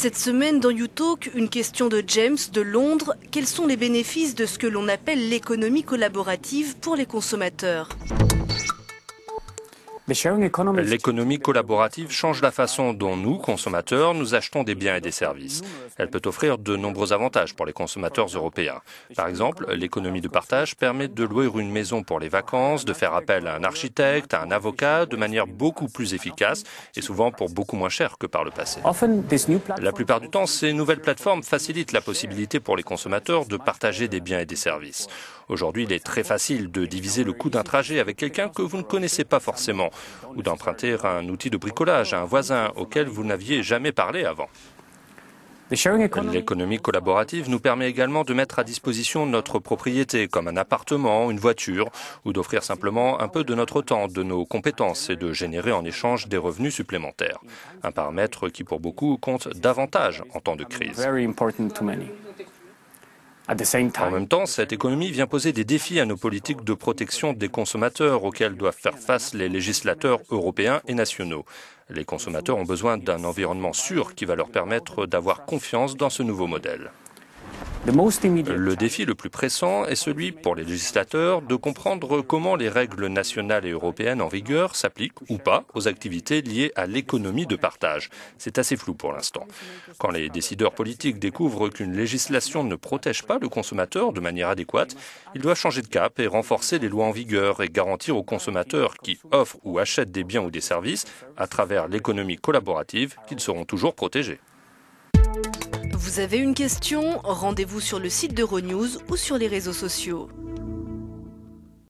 Cette semaine dans YouTalk, une question de James de Londres. Quels sont les bénéfices de ce que l'on appelle l'économie collaborative pour les consommateurs ? L'économie collaborative change la façon dont nous, consommateurs, nous achetons des biens et des services. Elle peut offrir de nombreux avantages pour les consommateurs européens. Par exemple, l'économie de partage permet de louer une maison pour les vacances, de faire appel à un architecte, à un avocat, de manière beaucoup plus efficace et souvent pour beaucoup moins cher que par le passé. La plupart du temps, ces nouvelles plateformes facilitent la possibilité pour les consommateurs de partager des biens et des services. Aujourd'hui, il est très facile de diviser le coût d'un trajet avec quelqu'un que vous ne connaissez pas forcément, ou d'emprunter un outil de bricolage à un voisin auquel vous n'aviez jamais parlé avant. L'économie collaborative nous permet également de mettre à disposition notre propriété, comme un appartement, une voiture, ou d'offrir simplement un peu de notre temps, de nos compétences et de générer en échange des revenus supplémentaires. Un paramètre qui pour beaucoup compte davantage en temps de crise. En même temps, cette économie vient poser des défis à nos politiques de protection des consommateurs auxquels doivent faire face les législateurs européens et nationaux. Les consommateurs ont besoin d'un environnement sûr qui va leur permettre d'avoir confiance dans ce nouveau modèle. Le défi le plus pressant est celui, pour les législateurs, de comprendre comment les règles nationales et européennes en vigueur s'appliquent ou pas aux activités liées à l'économie de partage. C'est assez flou pour l'instant. Quand les décideurs politiques découvrent qu'une législation ne protège pas le consommateur de manière adéquate, ils doivent changer de cap et renforcer les lois en vigueur et garantir aux consommateurs qui offrent ou achètent des biens ou des services à travers l'économie collaborative qu'ils seront toujours protégés. Vous avez une question ? Rendez-vous sur le site d'Euronews ou sur les réseaux sociaux.